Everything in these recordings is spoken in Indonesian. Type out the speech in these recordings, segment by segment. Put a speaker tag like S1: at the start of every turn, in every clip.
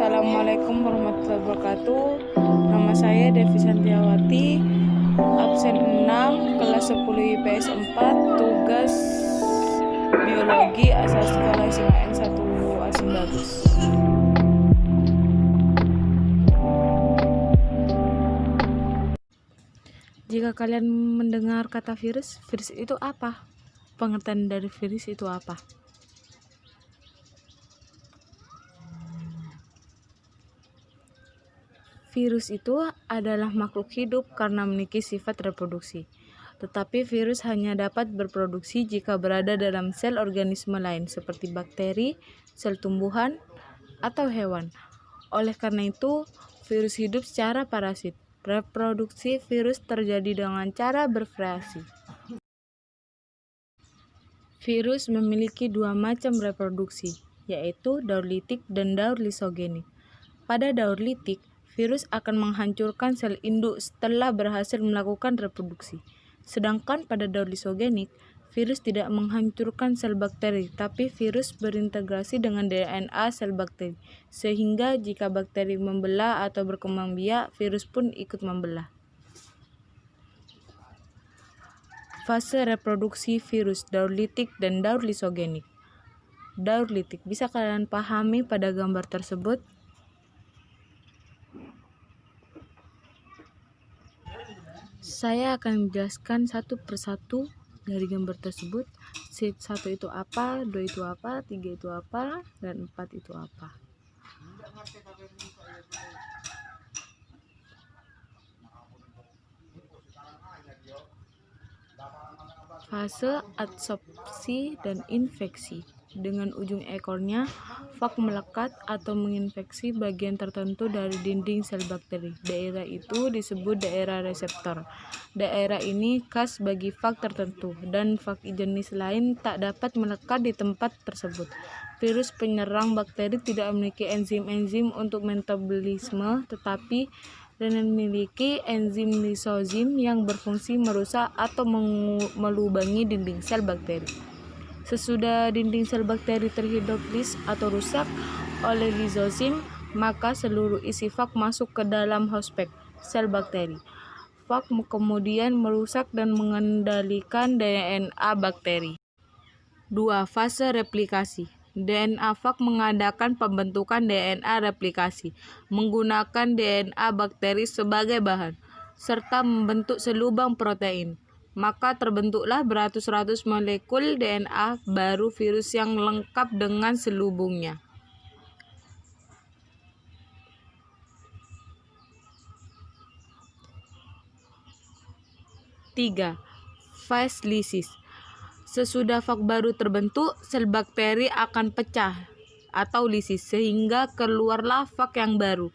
S1: Assalamualaikum warahmatullahi wabarakatuh. Nama saya Devi Santiawati, absen 6, kelas 10 IPS 4, tugas biologi asal sekolah SMA N 1 Asin Bagus. Jika kalian mendengar kata virus itu apa? Pengertian dari virus itu apa? Virus itu adalah makhluk hidup karena memiliki sifat reproduksi. Tetapi virus hanya dapat berproduksi jika berada dalam sel organisme lain seperti bakteri, sel tumbuhan, atau hewan. Oleh karena itu, virus hidup secara parasit. Reproduksi virus terjadi dengan cara bervariasi. Virus memiliki dua macam reproduksi, yaitu daur litik dan daur lisogenik. Pada daur litik, virus akan menghancurkan sel induk setelah berhasil melakukan reproduksi. Sedangkan pada daur lisogenik, virus tidak menghancurkan sel bakteri, tapi virus berintegrasi dengan DNA sel bakteri, sehingga jika bakteri membelah atau berkembang biak, virus pun ikut membelah. Fase reproduksi virus daur litik dan daur lisogenik. Daur litik bisa kalian pahami pada gambar tersebut. Saya akan menjelaskan satu persatu dari gambar tersebut. 1 itu apa, 2 itu apa, 3 itu apa, dan 4 itu apa. Fase adsorpsi dan infeksi. Dengan ujung ekornya, fag melekat atau menginfeksi bagian tertentu dari dinding sel bakteri. Daerah itu disebut daerah reseptor. Daerah ini khas bagi fag tertentu, dan fag jenis lain tak dapat melekat di tempat tersebut. Virus penyerang bakteri tidak memiliki enzim-enzim untuk metabolisme, tetapi dan memiliki enzim lisozim yang berfungsi merusak atau melubangi dinding sel bakteri. Sesudah dinding sel bakteri terhidrolis atau rusak oleh lisozim, maka seluruh isi fag masuk ke dalam hospek sel bakteri. Fag kemudian merusak dan mengendalikan DNA bakteri. 2. Fase replikasi. DNA fag mengadakan pembentukan DNA replikasi menggunakan DNA bakteri sebagai bahan, serta membentuk selubang protein. Maka terbentuklah beratus-ratus molekul DNA baru virus yang lengkap dengan selubungnya. 3. Fase lisis. Sesudah fag baru terbentuk, sel bakteri akan pecah atau lisis sehingga keluarlah fag yang baru.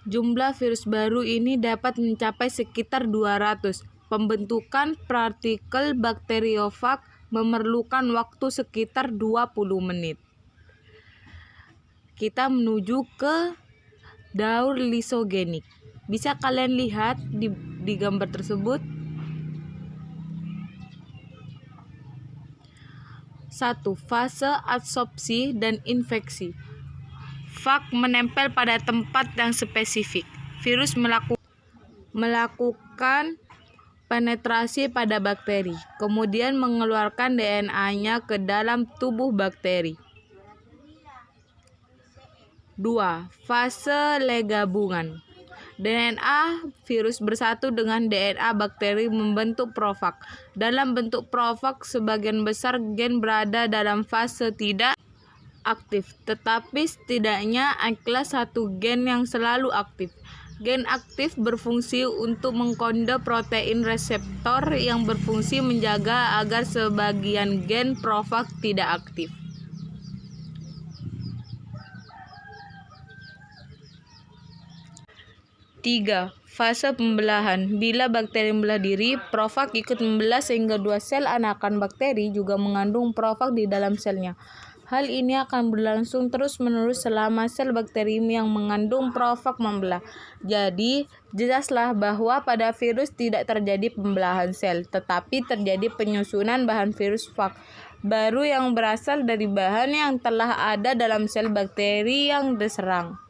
S1: Jumlah virus baru ini dapat mencapai sekitar 200. Pembentukan partikel bakteriofag memerlukan waktu sekitar 20 menit. Kita menuju ke daur lisogenik. Bisa kalian lihat di gambar tersebut. 1. Fase adsorpsi dan infeksi. Fag menempel pada tempat yang spesifik. Virus melakukan penetrasi pada bakteri, kemudian mengeluarkan DNA-nya ke dalam tubuh bakteri. 2. Fase legabungan. DNA virus bersatu dengan DNA bakteri membentuk profag. Dalam bentuk profag, sebagian besar gen berada dalam fase tidak aktif, tetapi setidaknya adalah satu gen yang selalu aktif. Gen aktif berfungsi untuk mengkode protein reseptor yang berfungsi menjaga agar sebagian gen profag tidak aktif. 3. Fase pembelahan. Bila bakteri membelah diri, profag ikut membelah sehingga dua sel anakan bakteri juga mengandung profag di dalam selnya. Hal ini akan berlangsung terus-menerus selama sel bakteri yang mengandung profag membelah. Jadi, jelaslah bahwa pada virus tidak terjadi pembelahan sel, tetapi terjadi penyusunan bahan virus fag. baru yang berasal dari bahan yang telah ada dalam sel bakteri yang diserang.